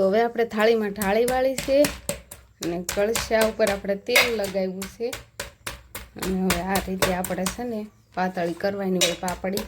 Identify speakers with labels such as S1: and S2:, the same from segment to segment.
S1: તો હવે આપણે થાળીમાં ઢાળી વાળી છે અને કળશા ઉપર આપણે તેલ લગાવ્યું છે અને હવે આ રીતે આપણે છે ને પાતળી કરવાની હોય પાપડી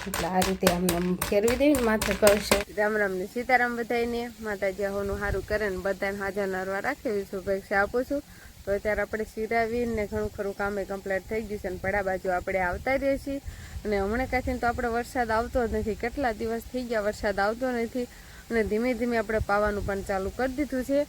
S1: એટલે આ રીતે આમને ફેરવી દેવી માથે કળશે. રામ રામ ને સીતારામ બધાને માતાજી હોનું સારું કરે ને બધાને હાજર નરવા રાખે એવી શુભેચ્છા આપું છું. તો અત્યારે આપણે સિરાવીને ઘણું ખરું કામે કમ્પ્લીટ થઈ ગયું છે અને પડા બાજુ આપણે આવતા રહીએ છીએ અને હમણાં કાંઈ તો આપણે વરસાદ આવતો જ નથી. કેટલા દિવસ થઈ ગયા વરસાદ આવતો નથી અને ધીમે ધીમે આપણે પાવાનું પણ ચાલુ કરી દીધું છે.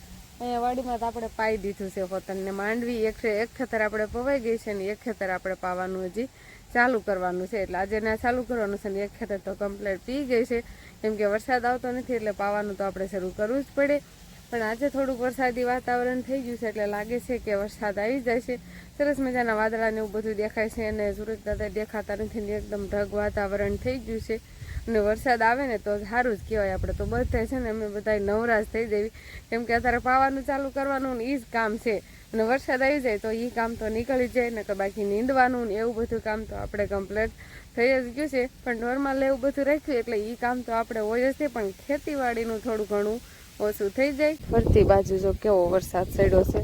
S1: અહીંયા વાડીમાં તો આપણે પાઈ દીધું છે પોતાને માંડવી એક ખેતર આપણે પવાઈ ગઈ છે ને એક ખેતર આપણે પાવાનું હજી ચાલુ કરવાનું છે. એટલે આજે ના ચાલુ કરવાનું છે ને એક ખેતર તો કમ્પ્લીટ પી ગઈ છે કેમ કે વરસાદ આવતો નથી એટલે પાવાનું તો આપણે શરૂ કરવું જ પડે. પણ આજે થોડુંક વરસાદી વાતાવરણ થઈ ગયું છે એટલે લાગે છે કે વરસાદ આવી જાય છે. સરસ મજાના વાદળાને એવું બધું દેખાય છે અને સૂરજ દાદા દેખાતા નથી ને એકદમ ઢગ વાતાવરણ થઈ ગયું છે અને વરસાદ આવે ને તો સારું જ કહેવાય. આપણે તો બધા છે ને અમે બધા નવરાશ થઈ જવી કેમ કે અત્યારે પાવાનું ચાલુ કરવાનું ને એ જ કામ છે અને વરસાદ આવી જાય તો એ કામ તો નીકળી જાય ને કે બાકી નીંદવાનું ને એવું બધું કામ તો આપણે કમ્પ્લીટ થઈ જ ગયું છે. પણ નોર્મલ એવું બધું રાખ્યું એટલે એ કામ તો આપણે હોય જ છે પણ ખેતીવાડીનું થોડું ઘણું ઓછું થઈ જાય. ફરતી બાજુ જો કેવો વરસાદ પડ્યો છે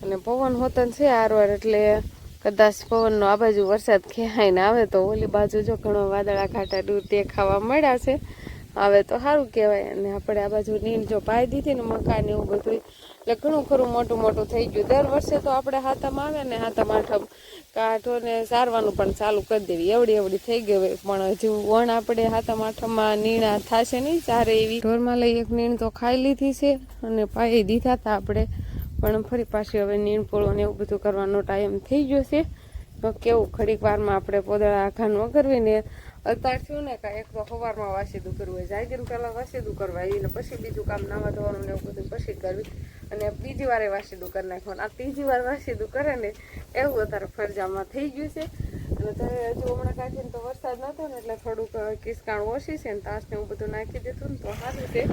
S1: અને પવન હોતન છે આરવાર એટલે કદાચ પવનનો આ બાજુ વરસાદ ખેહાઈને આવે તો ઓલી બાજુ જો ઘણો વાદળા ઘાટા દૂર દેખાવા મળ્યા છે. આવે તો સારું કહેવાય. અને આપણે આ બાજુ નીંદ જો પાઈ દીધી ને મકાન એવું બધું એટલે ઘણું ખરું મોટું મોટું થઈ ગયું. દર વર્ષે તો આપણે હાથમ આવે ને હાથમ આઠમ કાઢોને સારવાનું પણ ચાલુ કરી દેવી એવડી થઈ ગઈ હોય પણ હજુ વણ આપણે હાથમ આઠમમાં નીણા થશે નહીં ચારે એવી ઢોરમાં લઈ એક નીણ તો ખાઈ લીધી છે અને પાઈ દીધા હતા આપણે પણ ફરી પાછી હવે નીણ પોળો ને એવું બધું કરવાનો ટાઈમ થઈ ગયો છે. તો કેવું ઘડીક વારમાં આપણે પોદળા આઘાન વગરવી ને અત્યાર થયું ને કાંઈ એક તો સવારમાં વાસીદું કરવું હોય જાગીને પહેલાં વાસીદું કરવા આવીને પછી બીજું કામ નાવા ધોવાનું ને એવું બધું પછી કરવી અને બીજી વારે વાસીદું કરી નાખવાનું. આ ત્રીજી વાર વાસીદું કરે ને એવું અત્યારે ફરજામાં થઈ ગયું છે. અને ત્યારે હજુ હમણાં કાઢીને તો વરસાદ નહોતો ને એટલે થોડુંક કિસકાણ ઓછી છે ને તાસને એવું બધું નાખી દીધું ને તો સારું છે.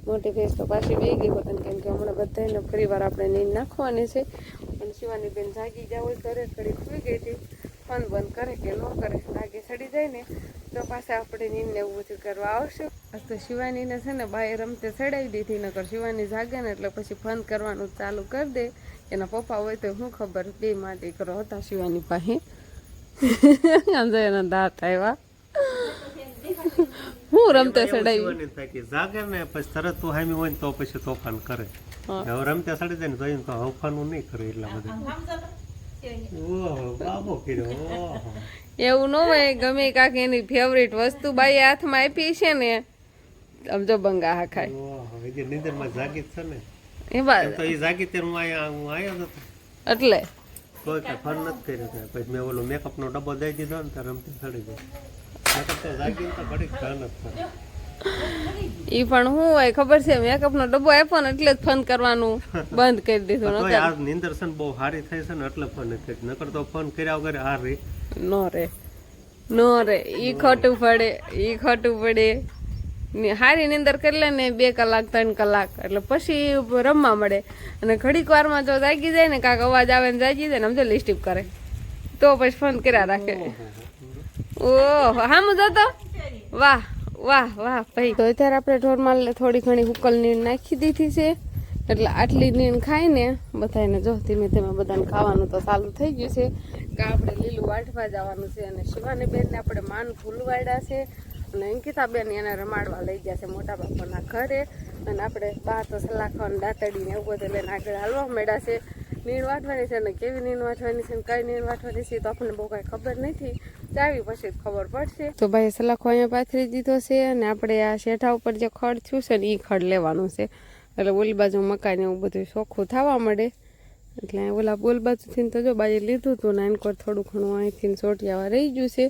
S1: મોટી ભેંસ તો પાછી વહી ગઈ હોત કેમ કે હમણાં બધાને ફરી વાર આપણે નીંદ નાખવાની છે. પણ શિવાની બેન જાગી ગયા હોય ઘરે ઘડી સુઈ ગઈ હતી ફોન બંધ કરે કે ન કરે લાગે ચડી જાય ને તો પાછા આપણે નીંદને એવું બધું કરવા આવશે. તો શિવાનીને છે ને બાએ રમતે ચડાવી દીધી નકર શિવાની જાગે ને એટલે પછી ફોન કરવાનું ચાલુ કરી દે. એના પપ્પા હોય તો શું ખબર બે માં દીકરો હતા શિવાની પાસે એના દાંત આવ્યા હું રમતે ચડાવી
S2: જાગે ને પછી તરત તો હામી હોય ને તો પછી તોફાન કરે. હવે રમતે ચડી જાય ને જોઈને તો હવફાનું નહીં કરે એટલા બધા
S1: એવું ન હોય. ગમે કાંક એની ફેવરિટ વસ્તુ બાઈ હાથમાં આપી છે ને આમ જો બંગા હા ખાય
S2: નીંદરમાં જાગી છે ને
S1: એ વાત
S2: તો એ જાગી ત્યારે હું આવ્યો હતો
S1: એટલે
S2: કોઈ કઈ ફોન નથી કર્યો. પછી મેં ઓલો મેકઅપ નો ડબ્બો દઈ દીધો ને ત્યારે રમતી ચડી જાય મેકઅપ તો જાગી તો ઘડી ધ્યાન જ થાય.
S1: ઈ પણ શું હોય ખબર છે મેકઅપ નો ડબ્બો આપ્યો ને એટલે જ ફોન કરવાનું બંધ કરી દીધું.
S2: નીંદર છે ને બહુ સારી થઈ છે ને એટલે ફોન નથી નકર તો ફોન કર્યા વગર આ રે
S1: નો રે ઈ ખોટું પડે હારી નીંદર કરી લે ને 2 કલાક 3 કલાક એટલે પછી રમવા મળે અને ઘડીક વારમાં જો જાગી જાય ને કાંક અવાજ આવે ને જાગી જાય ને સમજો લિસ્ટિપ કરે તો પછી ફોન કર્યા રાખે. ઓહો હામું જતો વાહ ભાઈ. તો અત્યારે આપણે ઢોરમાં થોડી ઘણી હુકલ નીણ નાખી દીધી છે એટલે આટલી નીણ ખાઈને બધાને જો ધીમે ધીમે બધાને ખાવાનું તો ચાલુ થઈ ગયું છે કે આપણે લીલું વાટવા જવાનું છે. અને શિવાની બેનને આપણે માન ફૂલવાડ્યા છે અને અંકિતાબેન એને રમાડવા લઈ ગયા છે મોટા બાપાના ઘરે અને આપણે બહાર તો સલાખવાનું દાંતડીને એવું બધું લઈને આગળ હાલવા માંડ્યા છે. નીણ વાટવાની છે ને કેવી નીણ વાટવાની છે ને કઈ નીણ વાટવાની છે તો આપણને બહુ કાંઈ ખબર નથી જાવી પછી ખબર પડશે. તો ભાઈ સલાખો અહીંયા પાથરી દીધો છે અને આપણે આ શેઠા ઉપર જે ખડ થયું છે ને એ ખડ લેવાનું છે એટલે ઓલી બાજુ મકાન એવું બધું ચોખ્ખું થવા મળે એટલે ઓલા બોલ બાજુથી તો જો બાજુ લીધું હતું ને એનકોર થોડું ઘણું અહીંથી ચોટિયાવા રહી ગયું છે.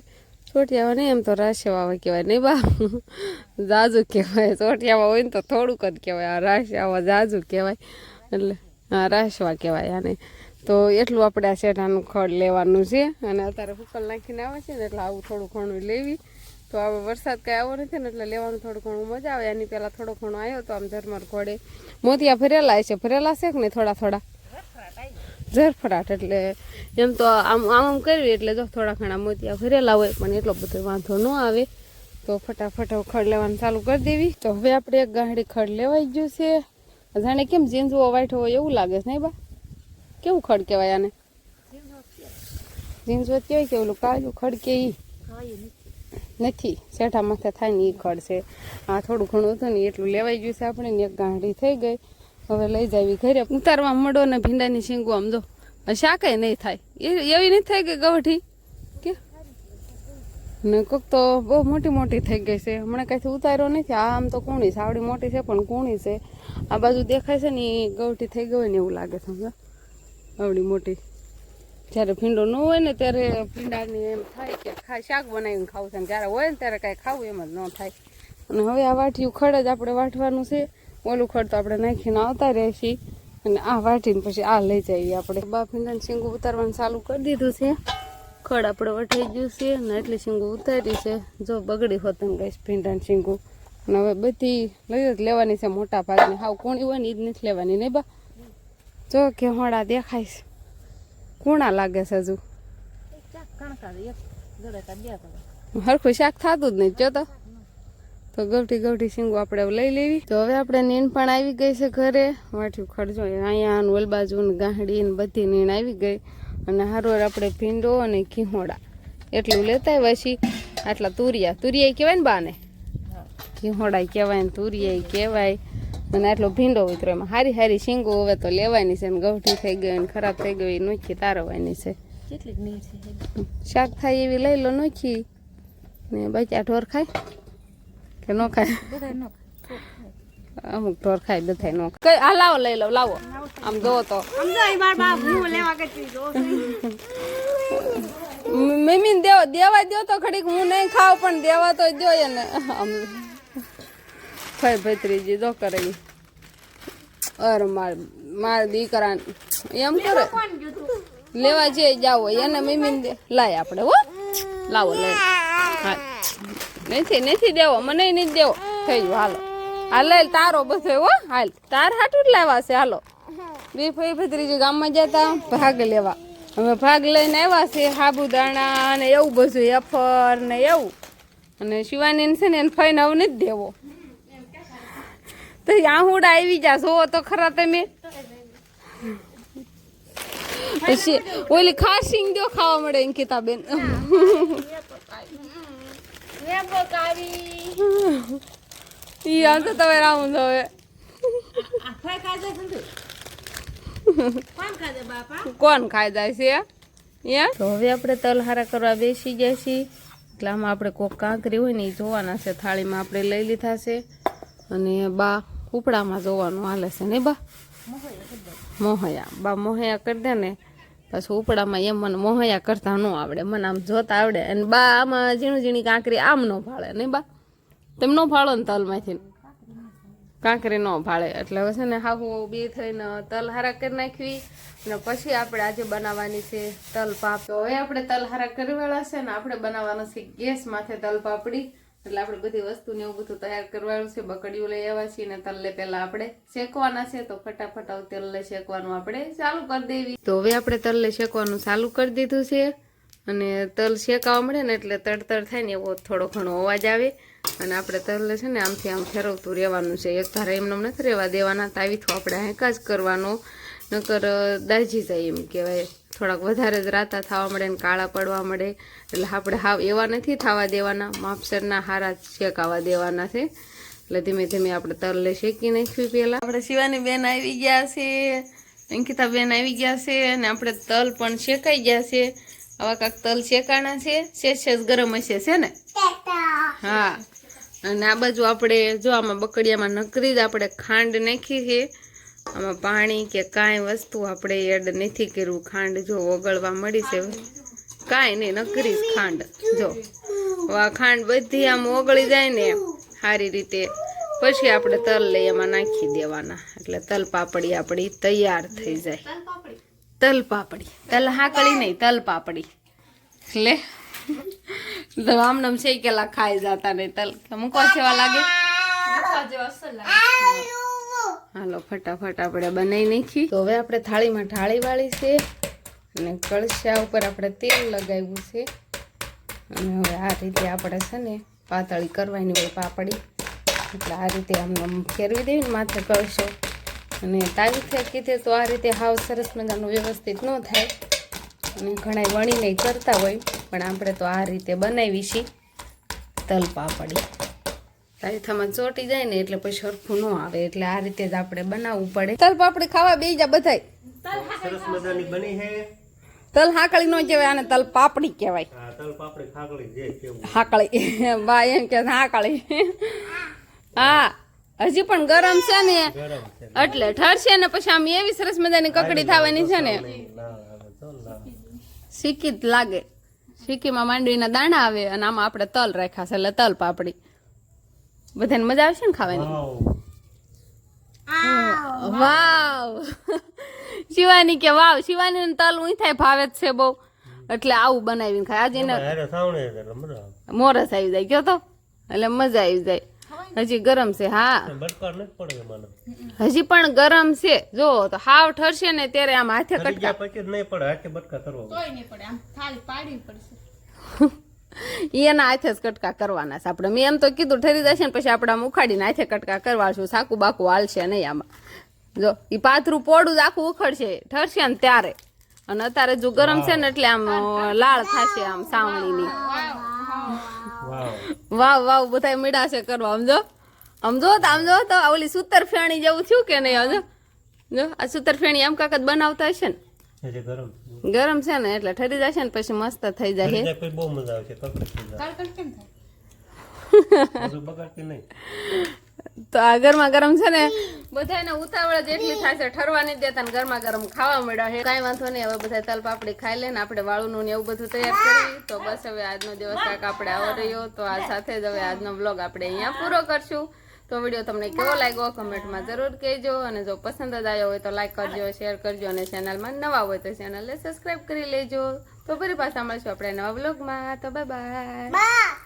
S1: ચોટિયાવા નહીં એમ તો રાશિયાવા કહેવાય નહીં બા જાજુ કહેવાય. ચોટિયાવા હોય ને તો થોડુંક જ કહેવાય આ રાશિયાવા જાજુ કહેવાય એટલે હા રાશવા કહેવાય આને. તો એટલું આપણે આ શેઠાનું ખડ લેવાનું છે અને અત્યારે ફૂકલ નાખીને આવે છે ને એટલે આવું થોડું ઘણું લેવી. તો હવે વરસાદ કાંઈ આવો નથી ને એટલે લેવાનું થોડું ઘણું મજા આવે. એની પહેલાં થોડો ઘણો આવ્યો તો આમ ઝરમર ઘોડે મોતિયા ભરેલા છે કે ને થોડા ઝરફરાટ એટલે એમ તો આમ કરવી એટલે જો થોડા ઘણા મોતિયા ભરેલા હોય પણ એટલો બધો વાંધો ન આવે. તો ફટાફટ ખડ લેવાનું ચાલુ કરી દેવી. તો હવે આપણે એક ગાંઠડી ખડ લેવાઈ ગયું છે. જાણે કેમ ઝીંઝવો વાઠો હોય એવું લાગે છે નહીં બા? કેવું ખડ કહેવાય આને? ઝીંઝવો કહેવાય કે ઓલું કાળું ખડ કે ઈ નથી, શેઠા માથે થાય ને એ ખડ છે. આ થોડું ઘણું હતું ને એટલું લેવાઈ ગયું છે આપણે ને. એક ગાંઠડી થઈ ગઈ. હવે લઈ જાવી ઘરે. ઉતારવા મળો ને ભીંડાની શીંગું આમ જો શાકે નહીં થાય એવી નહીં થાય કે ગવઠી કે ને કોક તો બહુ મોટી મોટી થઈ ગઈ છે. હમણાં કાંઈથી ઉતાર્યો નથી. આ આમ તો કૂણી છે, આવડી મોટી છે પણ કૂણી છે. આ બાજુ દેખાય છે ને એ ગવઠી થઈ ગઈ હોય ને એવું લાગે છે. આવડી મોટી. જ્યારે ભીંડો ન હોય ને ત્યારે ભીંડાની એમ થાય કે શાક બનાવીને ખાવું છે, જ્યારે હોય ને ત્યારે કાંઈ ખાવું એમ જ ન થાય. અને હવે આ વાટિયું ખડ જ આપણે વાટવાનું છે. ઓલું ખડ તો આપણે નાખીને આવતા રહીશી અને આ વાટીને પછી આ લઈ જઈએ આપણે. બા ભીંડાની શીંગું ઉતારવાનું ચાલુ કરી દીધું છે. ખડ આપણે વઠાઈ ગયું છે ને એટલી શીંગું ઉતારી છે. જો બગડી હોત ને ગઈ ભીંડાની શીંગું. અને હવે બધી લઈ જ લેવાની છે મોટા ભાગની. હાવ કૂણી હોય ને એ જ નથી લેવાની નહીં બા? જો કે હોડા દેખાય છે, કૂણા લાગે છે હજુ. હરખું શાક થતું જ નહીં જો તો ગવઠી ગવઠી શીંગું આપણે લઈ લેવી. તો હવે આપણે નીણ પણ આવી ગઈ છે ઘરે. વાઠ્યું ખડજો અહીંયા ઓલ બાજુ ને ગાંઠડી ને બધી નીણ આવી ગઈ. અને હારોર આપણે ભીંડો અને ખીહોડા એટલું લેતા આવ્યા છીએ. આટલા તુરિયા કહેવાય ને બાને, ખીહોડા કહેવાય ને તુરિયા કહેવાય. અને આટલો ભીંડો ઉતરો. એમાં હારી હારી શીંગો હવે તો લેવાની છે ને ગવઠી થઈ ગઈ ને ખરાબ થઈ ગઈ નોખી તારવાની છે. શાક થાય એવી લઈ લો નોખી ને બચ્યા ઢોર ખાય કે ન ખાય? અમુક ઢોર ખાય બધા ન ખાય. આ લાવો લઈ લો લાવો. આમ જોવો તો મમ્મી દેવા દો તો ઘડીક. હું નહીં ખાવ પણ દેવા તો દો ને. આમ ભાઈ ભત્રીજી દો કરે. અરે માર દીકરા એમ કરે લેવા જે જાવ એને મમ્મી લાય આપણે હો. લાવો લઈ. હા નથી દેવો, મને નથી દેવો. થઈ ગયું હાલો. હાલ તારો બધો હો. હાલ તાર હાટું જ લાવવા છે. હાલો બે ભાઈ ભત્રીજી ગામમાં જતા ભાગ લેવા. હવે ભાગ લઈને આવ્યા છે. સાબુદાણા ને એવું બધું એફર ને એવું. અને શિવાની છે ને એને ફઈને હવે નથી દેવો. તો આહુડા આવી જા જોવો તો ખરા તમે. પછી ઓલી ખાસ સિંગ દો ખાવા મળે અંકિતા બેન. ઈ આમ તો તમે રાઉન્ડ હવે કોણ ખાઈ જાય છે. તો હવે આપણે તલ હારા કરવા બેસી ગયા છીએ. એટલે આમાં આપણે કોક કાંકરી હોય ને એ જોવાના છે. થાળીમાં આપણે લઈ લીધા છે. અને બા કૂપડામાં જોવાનું હાલે છે ને બા? મોહયા બા મોહયા કરી દે ને પછી ઉપડામાં એમ મને મોહયા કરતા ન આવડે. મને આમ જોતા આવડે. અને બા આમાં ઝીણી ઝીણી કાંકરી આમ ન ભાળે નહીં બા? તેમ ન ભાળો ને તલમાંથી કાંકરી ન ભાળે. એટલે હવે છે ને હાહુ બે થઈને તલ હારા કરી નાખવી. અને પછી આપણે આજે બનાવવાની છે તલ પાપ. તો હવે આપણે તલ હારા કરવાળા છે ને આપણે બનાવવાનું છે ગેસ માથે તલ પાપડી. એટલે આપણે બધી વસ્તુ ને એવું બધું તૈયાર કરવાનું છે. બકડીઓ લઈ આવ્યા છીએ ને તલને પહેલા આપણે શેકવાના છે. તો ફટાફટ તેલને શેકવાનું આપણે ચાલુ કરી દેવી. તો હવે આપણે તલને શેકવાનું ચાલુ કરી દીધું છે. અને તલ શેકાવા મળે ને એટલે તડતડ થાય ને એવો થોડો ઘણો અવાજ આવે. અને આપણે તલને છે ને આમથી આમ ફેરવતું રહેવાનું છે. એક ધારે એમને નથી રહેવા દેવાના. તાવીથો આપણે હેંકા જ કરવાનો, નકર દાજી જાય એમ કહેવાય. થોડાક વધારે જ રાતા થવા મળે ને કાળા પડવા મળે. એટલે આપણે હાવ એવા નથી થવા દેવાના. માપસરના હારા શેકાવા દેવાના છે. એટલે ધીમે ધીમે આપણે તલને શેકી નાખવી. પહેલાં આપણે શિવાની બેન આવી ગયા છે, અંકિતા બેન આવી ગયા છે. અને આપણે તલ પણ શેકાઈ ગયા છે. આવા કાંક તલ શેકાણા છે. શેષ ગરમ હશે છે ને? હા. અને આ બાજુ આપણે જો આમાં બકડિયામાં નકરી જ આપણે ખાંડ નાખી છે. આમાં પાણી કે કાંઈ વસ્તુ આપણે એડ નથી કર્યું. ખાંડ જો ઓગળવા મળી છે. કાંઈ નહીં, નકરી જ ખાંડ. જો આ ખાંડ બધી આમ ઓગળી જાય ને સારી રીતે પછી આપણે તલ લઈ એમાં નાખી દેવાના. એટલે તલ પાપડી આપણી તૈયાર થઈ જાય. તલ પાપડી, તલ હાકળી નહીં, તલ પાપડી. એટલે આમનામ શેકેલા ખાઈ જતા નહીં. તલ મૂકવા જેવા લાગે. હાલો ફટાફટ આપણે બનાવી નાખી. તો હવે આપણે થાળીમાં ઢાળી વાળી છે. અને કળશા ઉપર આપણે તેલ લગાવ્યું છે. અને હવે આ રીતે આપણે છે ને પાતળી કરવાની હોય પાપડી. એટલે આ રીતે આમ ફેરવી દેવી ને માથે કળશો. અને તાવી ફેંકી તો આ રીતે હાવ સરસ મજાનું વ્યવસ્થિત ન થાય. અને ઘણા વણીને કરતા હોય, પણ આપણે તો આ રીતે બનાવી છીએ તલ પાપડી. તાવીથામાં ચોટી જાય ને એટલે પછી સરખું ન આવે, એટલે આ રીતે જ આપણે બનાવવું પડે. તલ પાપડી ખાવા બેસી જા બધાય.
S2: સરસ મજાની બની છે.
S1: તલ હાકળી નો કહેવાય, આને તલ પાપડી કહેવાય.
S2: હા, તલ પાપડી ખાકળી જે કેવું.
S1: હાકળી બા એમ કે હાકળી. હા, હજી પણ ગરમ છે ને
S2: ગરમ છે.
S1: એટલે ઠરશે ને પછી આમ એવી સરસ મજાની કકડી થવાની છે ને, સિક્કી જ લાગે. સિક્કીમાં માંડવીના દાણા આવે અને આમાં આપણે તલ રાખ્યા છે એટલે તલ પાપડી. બધાને મજા આવશે ને ખાવાની. વાવ શિવાની કે વાવ. શિવાની ને તલ ઉઈ થાય ભાવે જ છે બહુ, એટલે આવું બનાવીને ખાય. આજે મોરસ આવી જાય કયો તો, એટલે મજા આવી જાય. હજી ગરમ છે. હા, હજી પણ ગરમ છે. જો તો હાવ ઠરશે ને ત્યારે આમ હાથે કટકા
S2: પછી નહીં પડે, હાથે બટકા કરવા
S1: એના હાથે જ કટકા કરવાના છે આપણે. મેં એમ તો કીધું ઠરી જશે ને પછી આપણે આમ ઉખાડીને હાથે કટકા કરવાશું. સાકુ બાકુ હાલશે નહીં આમાં. જો ઈ પાથરું પોડું જ આખું ઉખડશે ઠરશે ને ત્યારે. અને અત્યારે જો ગરમ છે ને એટલે આમ લાળ થશે આમ સાવણીની. વાવ વાવ બધા મીડાશે કરવા. સમજો તો ઓલી સૂતર ફેણી જેવું થયું કે નહીં? સમજો જો આ સૂતર ફેણી એમ કાકત બનાવતા હશે ને, ગરમ છે ને એટલે ઠરી જશે ને પછી મસ્ત થઈ જાય.
S2: બહુ મજા આવશે. બગાડતી નહીં.
S1: તો આ ગરમા ગરમ છે ને બધાને ઉતાવળ જ એટલી થાય છે, ઠરવા નહીં દેતા ને ગરમા ગરમ ખાવા મળ્યા છે. કાંઈ વાંધો નહીં, હવે બધા તલ પાપડી ખાઈ લે ને આપણે વાળુનું ને એવું બધું તૈયાર કરી. તો બસ હવે આજનો દિવસ કાંઈક આપણે આવો રહ્યો. તો આ સાથે જ હવે આજનો બ્લોગ આપણે અહીંયા પૂરો કરશું. તો વિડીયો તમને કેવો લાગ્યો કમેન્ટમાં જરૂર કહેજો. અને જો પસંદ જ આવ્યો હોય તો લાઈક કરજો, શેર કરજો. અને ચેનલમાં નવા હોય તો ચેનલને સબસ્ક્રાઈબ કરી લેજો. તો ફરી પાછા મળશું આપણે નવા બ્લોગમાં. તો બાય બાય.